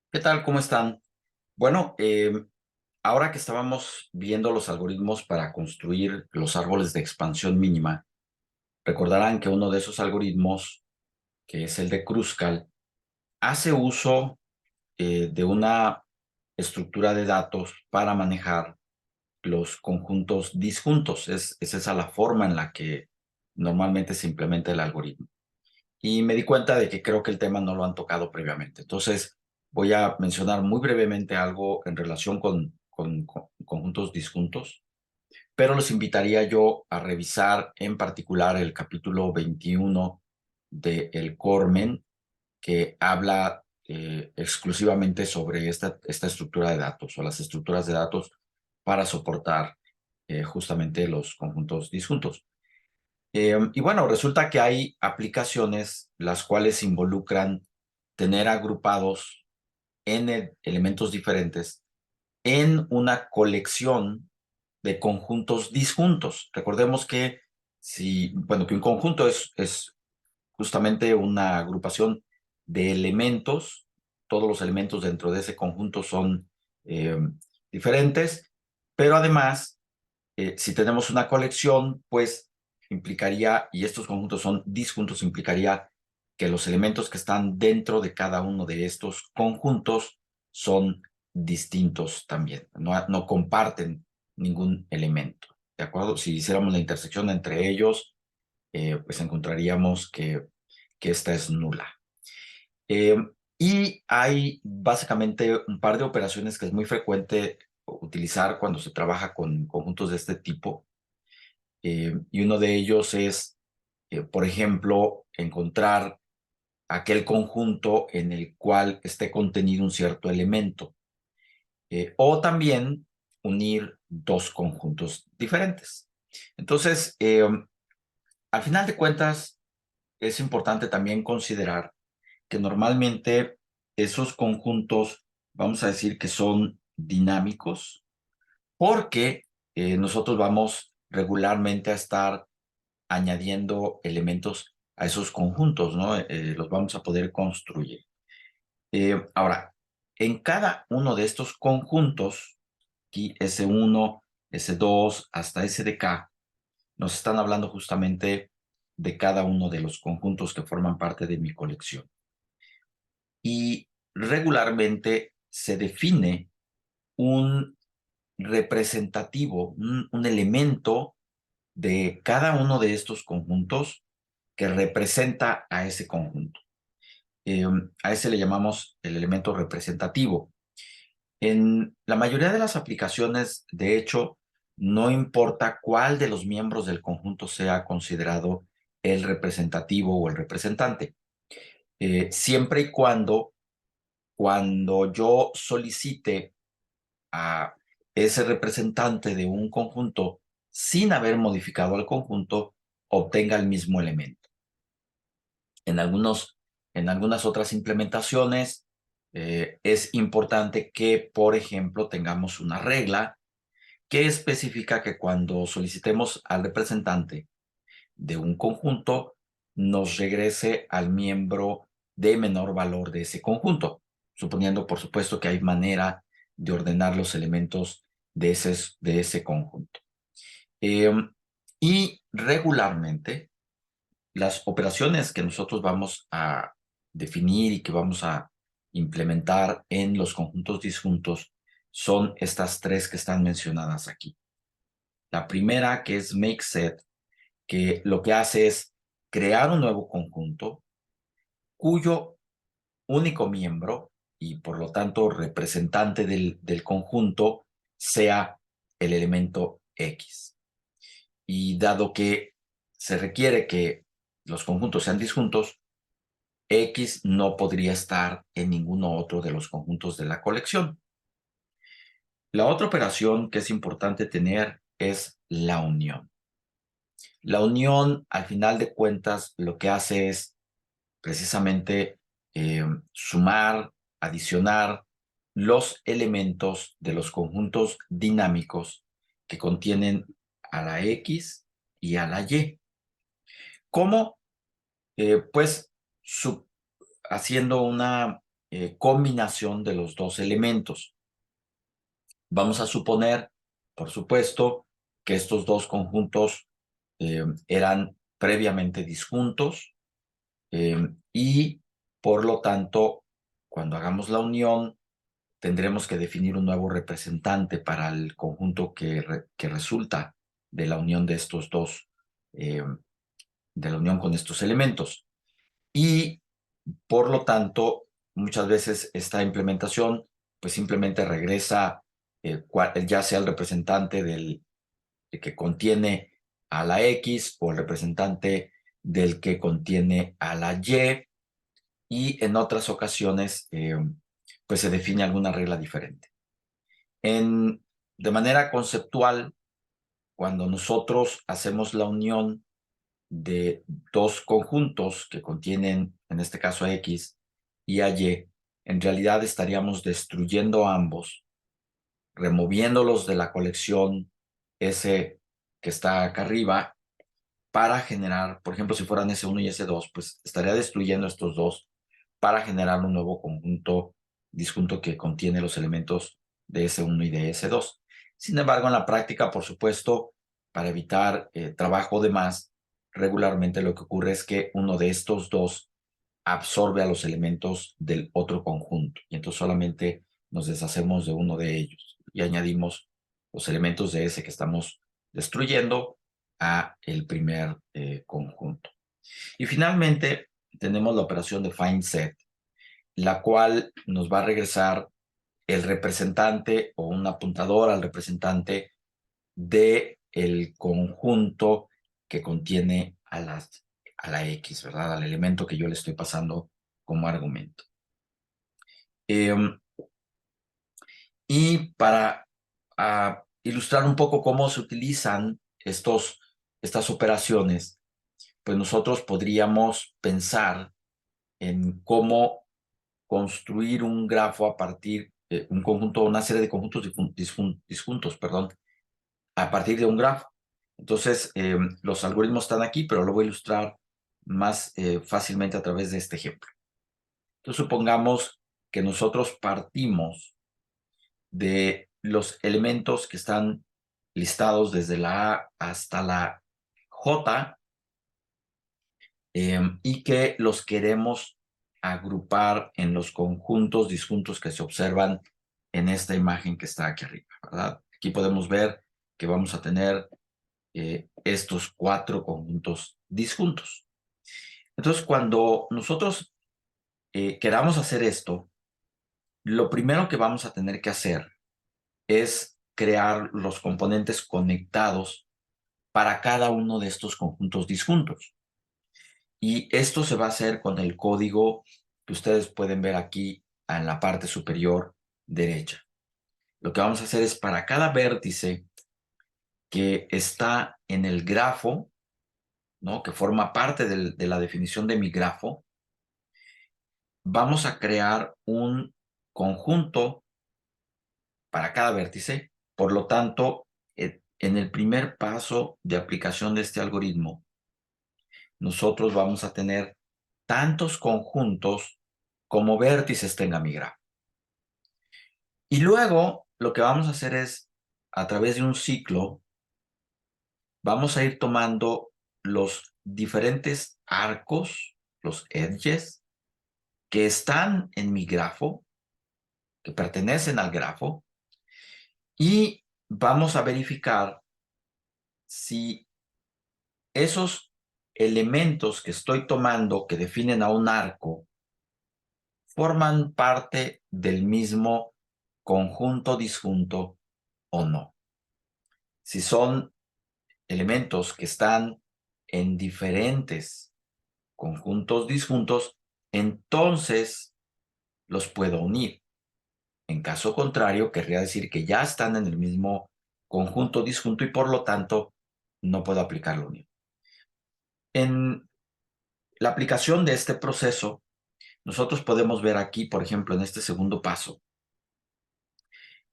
¿Qué tal? ¿Cómo están? Bueno, ahora que estábamos viendo los algoritmos para construir los árboles de expansión mínima, recordarán que uno de esos algoritmos, que es el de Kruskal, hace uso de una estructura de datos para manejar los conjuntos disjuntos. Es esa la forma en la que normalmente se implementa el algoritmo. Y me di cuenta de que creo que el tema no lo han tocado previamente. Entonces, voy a mencionar muy brevemente algo en relación con conjuntos disjuntos, pero los invitaría yo a revisar en particular el capítulo 21 de El Cormen, que habla exclusivamente sobre esta estructura de datos o las estructuras de datos para soportar justamente los conjuntos disjuntos. Y bueno, resulta que hay aplicaciones las cuales involucran tener agrupados N elementos diferentes en una colección de conjuntos disjuntos. Recordemos que que un conjunto es justamente una agrupación de elementos. Todos los elementos dentro de ese conjunto son eh, diferentes, pero además si tenemos una colección, pues implicaría, y estos conjuntos son disjuntos, implicaría que los elementos que están dentro de cada uno de estos conjuntos son distintos también, no comparten ningún elemento, ¿de acuerdo? Si hiciéramos la intersección entre ellos, pues encontraríamos que esta es nula. Eh, y hay básicamente un par de operaciones que es muy frecuente utilizar cuando se trabaja con conjuntos de este tipo. Y uno de ellos es, por ejemplo, encontrar aquel conjunto en el cual esté contenido un cierto elemento. O también unir dos conjuntos diferentes. Entonces, al final de cuentas, es importante también considerar que normalmente esos conjuntos, vamos a decir que son dinámicos, porque nosotros vamos regularmente a estar añadiendo elementos a esos conjuntos, ¿no? Los vamos a poder construir. Ahora, en cada uno de estos conjuntos, aquí S1, S2, hasta SDK, nos están hablando justamente de cada uno de los conjuntos que forman parte de mi colección. Y regularmente se define un representativo, un elemento de cada uno de estos conjuntos que representa a ese conjunto. A ese le llamamos el elemento representativo. En la mayoría de las aplicaciones, de hecho, no importa cuál de los miembros del conjunto sea considerado el representativo o el representante, siempre y cuando yo solicite a ese representante de un conjunto sin haber modificado al conjunto, obtenga el mismo elemento. En, en algunas otras implementaciones es importante que, por ejemplo, tengamos una regla que especifica que cuando solicitemos al representante de un conjunto, nos regrese al miembro de menor valor de ese conjunto, suponiendo, por supuesto, que hay manera de ordenar los elementos de ese conjunto. Eh, y regularmente, las operaciones que nosotros vamos a definir y que vamos a implementar en los conjuntos disjuntos son estas tres que están mencionadas aquí. La primera, que es makeSet, que lo que hace es crear un nuevo conjunto cuyo único miembro y por lo tanto representante del conjunto sea el elemento X. Y dado que se requiere que los conjuntos sean disjuntos, X no podría estar en ninguno otro de los conjuntos de la colección. La otra operación que es importante tener es la unión. La unión, al final de cuentas, lo que hace es precisamente sumar, adicionar los elementos de los conjuntos dinámicos que contienen a la X y a la Y. ¿Cómo? Pues haciendo una combinación de los dos elementos. Vamos a suponer, por supuesto, que estos dos conjuntos eran previamente disjuntos y, por lo tanto, cuando hagamos la unión, tendremos que definir un nuevo representante para el conjunto que resulta de la unión de estos dos, de la unión con estos elementos. Y, por lo tanto, muchas veces esta implementación pues simplemente regresa ya sea el representante que contiene a la X o el representante del que contiene a la Y, y en otras ocasiones pues se define alguna regla diferente. De manera conceptual, cuando nosotros hacemos la unión de dos conjuntos que contienen, en este caso, a X y a Y, en realidad estaríamos destruyendo ambos, removiéndolos de la colección S que está acá arriba, para generar, por ejemplo, si fueran S1 y S2, pues estaría destruyendo estos dos para generar un nuevo conjunto disjunto que contiene los elementos de S1 y de S2. Sin embargo, en la práctica, por supuesto, para evitar trabajo de más, regularmente lo que ocurre es que uno de estos dos absorbe a los elementos del otro conjunto, y entonces solamente nos deshacemos de uno de ellos y añadimos los elementos de ese que estamos destruyendo a el primer conjunto. Y finalmente tenemos la operación de find set, la cual nos va a regresar el representante o un apuntador al representante de el conjunto que contiene a la X, ¿verdad? Al elemento que yo le estoy pasando como argumento. Y para ilustrar un poco cómo se utilizan estas operaciones, pues nosotros podríamos pensar en cómo construir un grafo a partir de un conjunto, una serie de conjuntos disjuntos, perdón, a partir de un grafo. Entonces, los algoritmos están aquí, pero lo voy a ilustrar más fácilmente a través de este ejemplo. Entonces, supongamos que nosotros partimos de los elementos que están listados desde la A hasta la J, y que los queremos agrupar en los conjuntos disjuntos que se observan en esta imagen que está aquí arriba, ¿verdad? Aquí podemos ver que vamos a tener estos cuatro conjuntos disjuntos. Entonces, cuando nosotros queramos hacer esto, lo primero que vamos a tener que hacer es crear los componentes conectados para cada uno de estos conjuntos disjuntos. Y esto se va a hacer con el código que ustedes pueden ver aquí en la parte superior derecha. Lo que vamos a hacer es para cada vértice que está en el grafo, ¿no?, que forma parte de la definición de mi grafo, vamos a crear un conjunto para cada vértice. Por lo tanto, en el primer paso de aplicación de este algoritmo, nosotros vamos a tener tantos conjuntos como vértices tenga mi grafo. Y luego lo que vamos a hacer es, a través de un ciclo, vamos a ir tomando los diferentes arcos, los edges, que están en mi grafo, que pertenecen al grafo, y vamos a verificar si esos elementos que estoy tomando que definen a un arco forman parte del mismo conjunto disjunto o no. Si son elementos que están en diferentes conjuntos disjuntos, entonces los puedo unir. En caso contrario, querría decir que ya están en el mismo conjunto disjunto y, por lo tanto, no puedo aplicar la unión. En la aplicación de este proceso, nosotros podemos ver aquí, por ejemplo, en este segundo paso,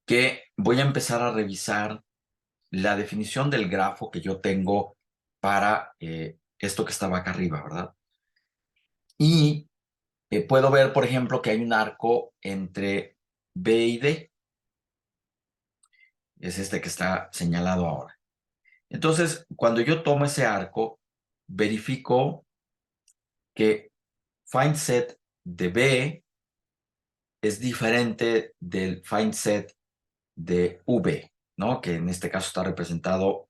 que voy a empezar a revisar la definición del grafo que yo tengo para esto que estaba acá arriba, ¿verdad? Y puedo ver, por ejemplo, que hay un arco entre B y D. Es este que está señalado ahora. Entonces, cuando yo tomo ese arco, verifico que find set de B es diferente del find set de V, ¿no? Que en este caso está representado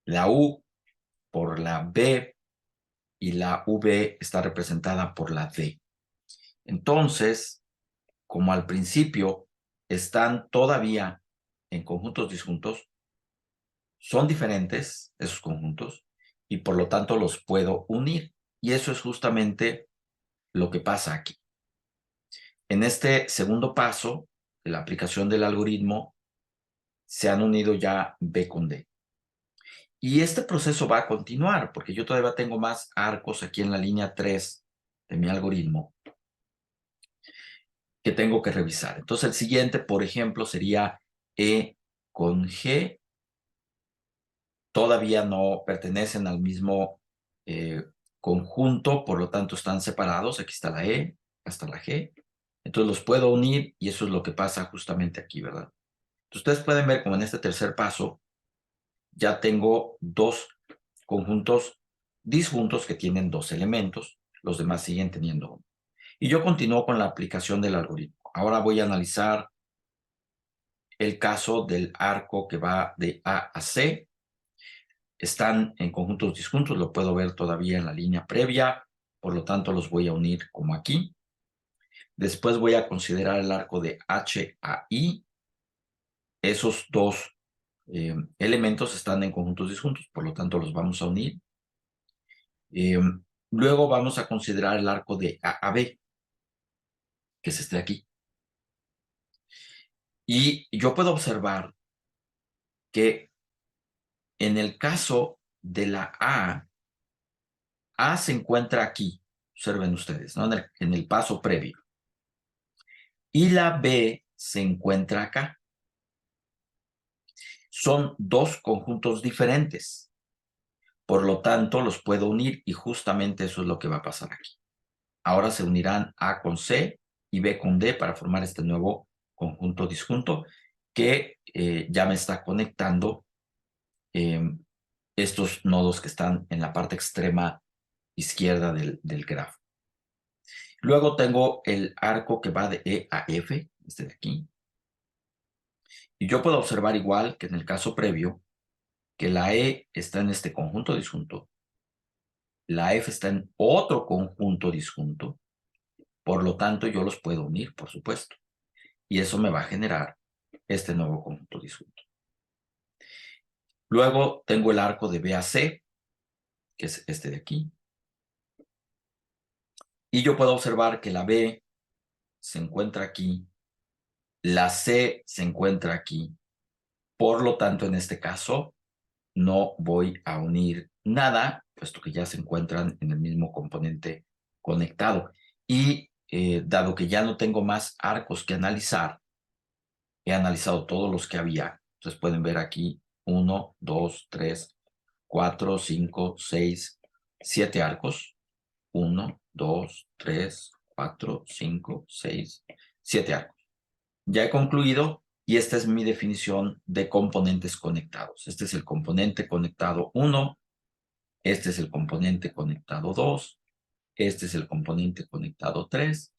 la U por la B y la V está representada por la D. Entonces, como al principio están todavía en conjuntos disjuntos, son diferentes esos conjuntos y por lo tanto los puedo unir. Y eso es justamente lo que pasa aquí. En este segundo paso de la aplicación del algoritmo, se han unido ya B con D. Y este proceso va a continuar, porque yo todavía tengo más arcos aquí en la línea 3 de mi algoritmo que tengo que revisar. Entonces el siguiente, por ejemplo, sería E con G. Todavía no pertenecen al mismo conjunto, por lo tanto están separados. Aquí está la E, hasta la G. Entonces los puedo unir y eso es lo que pasa justamente aquí, ¿verdad? Entonces, ustedes pueden ver como en este tercer paso ya tengo dos conjuntos disjuntos que tienen dos elementos, los demás siguen teniendo uno. Y yo continúo con la aplicación del algoritmo. Ahora voy a analizar el caso del arco que va de A a C. Están en conjuntos disjuntos, lo puedo ver todavía en la línea previa, por lo tanto los voy a unir como aquí. Después voy a considerar el arco de H a I. Esos dos elementos están en conjuntos disjuntos, por lo tanto los vamos a unir. Luego vamos a considerar el arco de A a B, que es este de aquí. Y yo puedo observar que en el caso de la A se encuentra aquí, observen ustedes, ¿no? En el paso previo. Y la B se encuentra acá. Son dos conjuntos diferentes. Por lo tanto, los puedo unir y justamente eso es lo que va a pasar aquí. Ahora se unirán A con C y B con D para formar este nuevo conjunto disjunto que ya me está conectando estos nodos que están en la parte extrema izquierda del grafo. Luego tengo el arco que va de E a F, este de aquí. Y yo puedo observar igual que en el caso previo, que la E está en este conjunto disjunto, la F está en otro conjunto disjunto, por lo tanto yo los puedo unir, por supuesto. Y eso me va a generar este nuevo conjunto disjunto. Luego tengo el arco de B a C, que es este de aquí. Y yo puedo observar que la B se encuentra aquí, la C se encuentra aquí. Por lo tanto, en este caso, no voy a unir nada, puesto que ya se encuentran en el mismo componente conectado. Y dado que ya no tengo más arcos que analizar, he analizado todos los que había. Entonces pueden ver aquí 1, 2, 3, 4, 5, 6, 7 arcos. 1, 2, 3, 4, 5, 6, 7 arcos. Ya he concluido y esta es mi definición de componentes conectados. Este es el componente conectado 1, este es el componente conectado 2, este es el componente conectado 3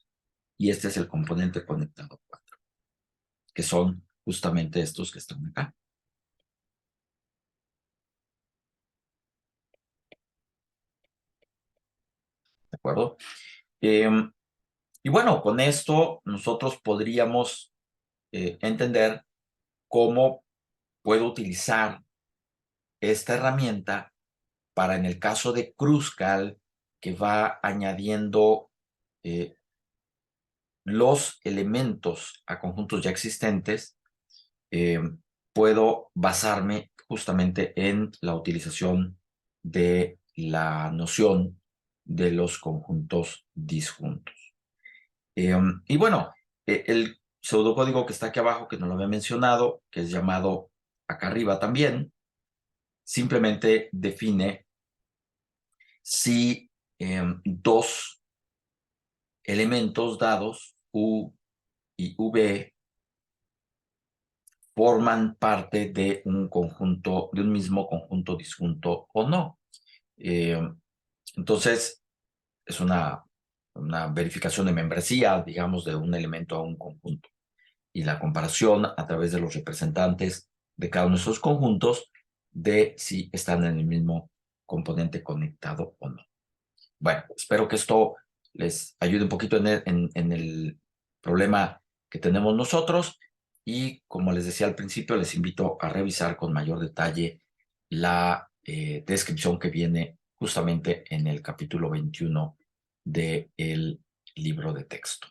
y este es el componente conectado 4, que son justamente estos que están acá. ¿De acuerdo? Y bueno, con esto nosotros podríamos entender cómo puedo utilizar esta herramienta para en el caso de Kruskal, que va añadiendo los elementos a conjuntos ya existentes, puedo basarme justamente en la utilización de la noción de los conjuntos disjuntos. Y bueno, el pseudocódigo que está aquí abajo, que no lo había mencionado, que es llamado acá arriba también, simplemente define si dos elementos dados, U y V, forman parte de un conjunto, de un mismo conjunto disjunto o no. Entonces, es una verificación de membresía, digamos, de un elemento a un conjunto. Y la comparación a través de los representantes de cada uno de esos conjuntos de si están en el mismo componente conectado o no. Bueno, espero que esto les ayude un poquito en el problema que tenemos nosotros y como les decía al principio, les invito a revisar con mayor detalle la descripción que viene justamente en el capítulo 21 del libro de texto.